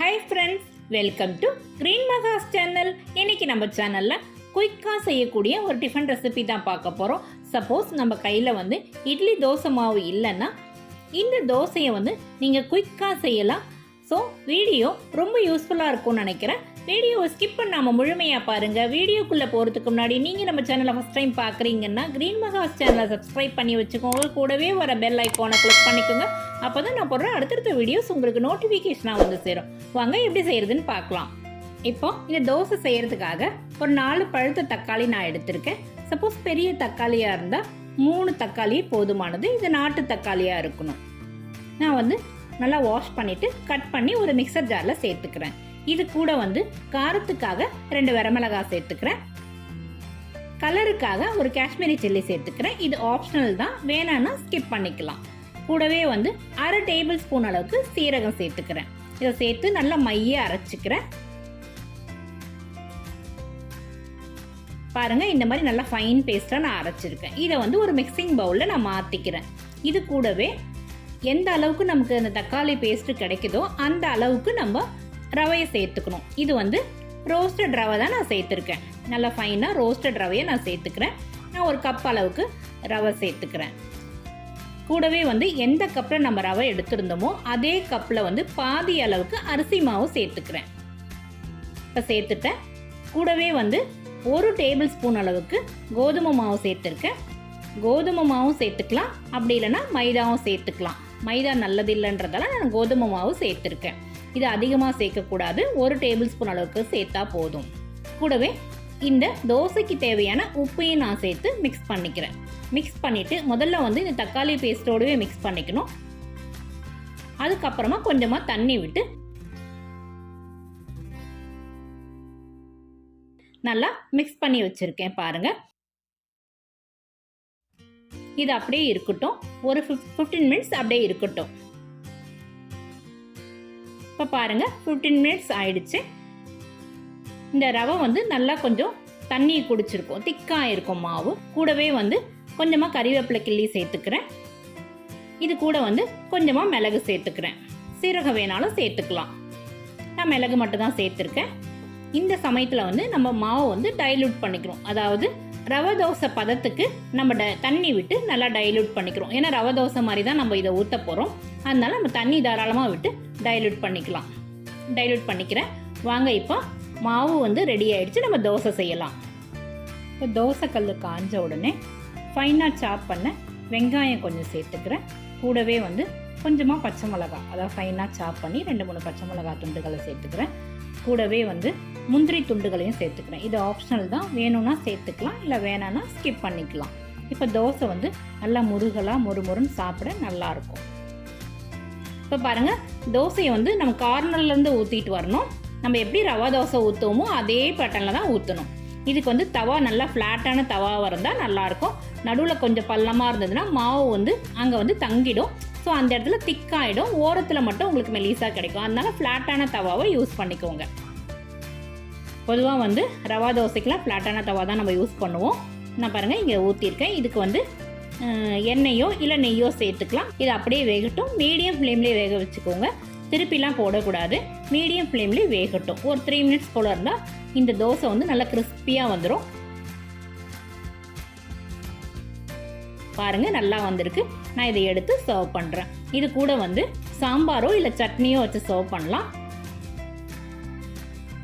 Hi friends, welcome to GreenMaha's channel. இன்னைக்கு நம்ம சேனல்ல குயிக்கா செய்யக்கூடிய ஒரு டிஃபன் ரெசிபி தான் பார்க்க போறோம். சப்போஸ் நம்ம கையில இட்லி தோசை மாவு இல்லைன்னா இந்த தோசையை நீங்க குயிக்கா செய்யலாம். ஸோ வீடியோ ரொம்ப யூஸ்ஃபுல்லாக இருக்கும்னு நினைக்கிறேன். வீடியோவை ஸ்கிப் பண்ணாமல் முழுமையாக பாருங்கள். வீடியோக்குள்ளே போகிறதுக்கு முன்னாடி நீங்கள் நம்ம சேனலை ஃபஸ்ட் டைம் பார்க்குறீங்கன்னா GreenMaha's சேனலை சப்ஸ்கிரைப் பண்ணி வச்சுக்கோங்க. கூடவே வர பெல் ஐக்கானை கிளிக் பண்ணிக்கோங்க. அப்போ தான் நான் போடுற அடுத்தடுத்த வீடியோஸ் உங்களுக்கு நோட்டிஃபிகேஷனாக சேரும். வாங்க எப்படி செய்கிறதுன்னு பார்க்கலாம். இப்போ இந்த தோசை செய்கிறதுக்காக ஒரு 4 பழுத்த தக்காளி நான் எடுத்திருக்கேன். சப்போஸ் பெரிய தக்காளியாக இருந்தால் 3 தக்காளி போதுமானது. இது நாட்டு தக்காளியாக இருக்கணும். நான் நல்லா வாஷ் பண்ணிவிட்டு கட் பண்ணி ஒரு மிக்சர் ஜாரில் சேர்த்துக்கிறேன். இது கூட காரத்துக்காக 2 வரமிளகாய் சேர்த்துக்கிறேன். கலருக்காக ஒரு காஷ்மீரி சில்லி சேர்த்துக்கிறேன். இது ஆப்ஷனல் தான், வேணான்னா ஸ்கிப் பண்ணிக்கலாம். கூடவே 1/2 டேபிள் ஸ்பூன் அளவுக்கு சீரகம் சேர்த்துக்கிறேன். இதை சேர்த்து நல்லா மைய அரைச்சிக்கிறேன். பாருங்க, இந்த மாதிரி நல்லா ஃபைன் பேஸ்டா நான் அரைச்சிருக்கேன். இதை ஒரு மிக்சிங் பவுல்ல நான் மாத்திக்கிறேன். இது கூடவே எந்த அளவுக்கு நமக்கு அந்த தக்காளி பேஸ்ட் கிடைக்குதோ அந்த அளவுக்கு நம்ம ரவையை சேர்த்துக்கணும். இது ரோஸ்டட் ரவை தான் நான் சேர்த்துருக்கேன். நல்லா ஃபைனாக ரோஸ்டட் ரவையை நான் சேர்த்துக்கிறேன். நான் ஒரு கப் அளவுக்கு ரவை சேர்த்துக்கிறேன். கூடவே எந்த கப்பில் நம்ம ரவை எடுத்திருந்தோமோ அதே கப்பில் பாதி அளவுக்கு அரிசி மாவு சேர்த்துக்கிறேன். இப்போ சேர்த்துட்டேன். கூடவே 1 டேபிள் ஸ்பூன் அளவுக்கு கோதுமை மாவு சேர்த்துருக்கேன். கோதுமை மாவும் சேர்த்துக்கலாம், அப்படி இல்லைன்னா மைதாவும் சேர்த்துக்கலாம். மைதா நல்லது இல்லைன்றதால நான் கோதுமை மாவு சேர்த்துருக்கேன். இது அதிகமாக சேர்க்கக்கூடாது, 1 டேபிள் ஸ்பூன் அளவுக்கு சேர்த்தா போதும். கூடவே இந்த தோசைக்கு தேவையான உப்பையும் நான் சேர்த்து மிக்ஸ் பண்ணிக்கிறேன். மிக்ஸ் பண்ணிவிட்டு முதல்ல இந்த தக்காளி பேஸ்ட்டோடவே மிக்ஸ் பண்ணிக்கணும். அதுக்கப்புறமா கொஞ்சமாக தண்ணி விட்டு நல்லா மிக்ஸ் பண்ணி வச்சுருக்கேன். பாருங்கள், இது அப்படியே இருக்கட்டும். ஒரு 15 மினிட்ஸ் அப்படியே இருக்கட்டும். இப்போ பாருங்க, 15 மினிட்ஸ் ஆயிடுச்சு. இந்த ரவை நல்லா கொஞ்சம் தண்ணி குடிச்சிருக்கும், திக்காக இருக்கும் மாவு. கூடவே கொஞ்சமாக கறிவேப்பிலை கிள்ளி சேர்த்துக்கிறேன். இது கூட கொஞ்சமாக மிளகு சேர்த்துக்கிறேன். சீரகம் வேணாலும் சேர்த்துக்கலாம். நான் மிளகு மட்டும் தான் சேர்த்துருக்கேன். இந்த சமயத்தில் நம்ம மாவு டைலூட் பண்ணிக்கிறோம். அதாவது ரவை தோசை பதத்துக்கு நம்ம தண்ணி விட்டு நல்லா டைலூட் பண்ணிக்கிறோம். ஏன்னா ரவை தோசை மாதிரி தான் நம்ம இதை ஊற்ற போகிறோம். அதனால நம்ம தண்ணி தாராளமாக விட்டு டைலூட் பண்ணிக்கலாம். டைலூட் பண்ணிக்கிறேன். வாங்க, இப்போ மாவு ரெடி ஆயிடுச்சு. நம்ம தோசை செய்யலாம். இப்போ தோசை கல் காஞ்ச உடனே ஃபைனாக சாப் பண்ண வெங்காயம் கொஞ்சம் சேர்த்துக்கிறேன். கூடவே கொஞ்சமாக பச்சை மிளகாய், அதாவது ஃபைனாக சாப் பண்ணி 2-3 பச்சை மிளகாய் துண்டுகளை சேர்த்துக்கிறேன். கூடவே முந்திரி துண்டுகளையும் சேர்த்துக்கிறேன். இது ஆப்ஷனல் தான், வேணும்னா சேர்த்துக்கலாம், இல்லை வேணான்னா ஸ்கிப் பண்ணிக்கலாம். இப்போ தோசை நல்லா முருகலாக மொறுமொறுன்னு சாப்பிட நல்லாயிருக்கும். இப்போ பாருங்கள், தோசையை நம்ம கார்னர்லேருந்து ஊற்றிட்டு வரணும். நம்ம எப்படி ரவா தோசை ஊற்றுவோமோ அதே பேட்டர்னில் தான் ஊற்றணும். இதுக்கு தவா நல்லா ஃப்ளாட்டான தவாவாக இருந்தால் நல்லாயிருக்கும். நடுவில் கொஞ்சம் பள்ளமாக இருந்ததுன்னா மாவு அங்கே தங்கிடும். ஸோ அந்த இடத்துல திக்காகிடும். ஓரத்தில் மட்டும் உங்களுக்கு மெலிசாக கிடைக்கும். அதனால ஃப்ளாட்டான தவாவை யூஸ் பண்ணிக்கோங்க. பொதுவாக ரவா தோசைக்கெலாம் ஃப்ளாட்டான தவா தான் நம்ம யூஸ் பண்ணுவோம். நான் பாருங்கள் இங்கே ஊற்றிருக்கேன். இதுக்கு எண்ணெயோ இல்லை நெய்யோ சேர்த்துக்கலாம். இது அப்படியே வேகட்டும். மீடியம் ஃப்ளேம்லேயே வேக வச்சுக்கோங்க. திருப்பிலாம் போடக்கூடாது. மீடியம் ஃப்ளேம்லேயே வேகட்டும். ஒரு 3 மினிட்ஸ் போல் இருந்தால் இந்த தோசை நல்லா கிறிஸ்பியாக வந்துடும். பாருங்க, நல்லா வந்திருக்கு. நான் இதை எடுத்து சர்வ் பண்ணுறேன். இது கூட சாம்பாரோ இல்லை சட்னியோ வச்சு சர்வ் பண்ணலாம்.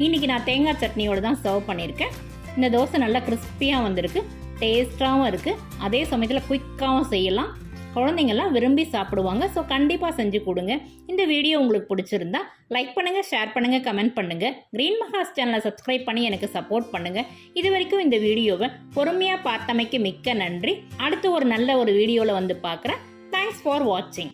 இன்னைக்கு நான் தேங்காய் சட்னியோடு தான் சர்வ் பண்ணியிருக்கேன். இந்த தோசை நல்லா கிறிஸ்பியாக வந்திருக்கு, டேஸ்டாகவும் இருக்குது. அதே சமயத்தில் குயிக்காகவும் செய்யலாம். குழந்தைங்கள்லாம் விரும்பி சாப்பிடுவாங்க. ஸோ கண்டிப்பாக செஞ்சு கொடுங்க. இந்த வீடியோ உங்களுக்கு பிடிச்சிருந்தா லைக் பண்ணுங்கள், ஷேர் பண்ணுங்கள், கமெண்ட் பண்ணுங்கள். GreenMaha's சேனலை சப்ஸ்கிரைப் பண்ணி எனக்கு சப்போர்ட் பண்ணுங்கள். இது வரைக்கும் இந்த வீடியோவை பொறுமையாக பார்த்தமைக்கு மிக்க நன்றி. அடுத்து ஒரு நல்ல வீடியோவில் பார்க்குறேன். தேங்க்ஸ் ஃபார் வாட்சிங்.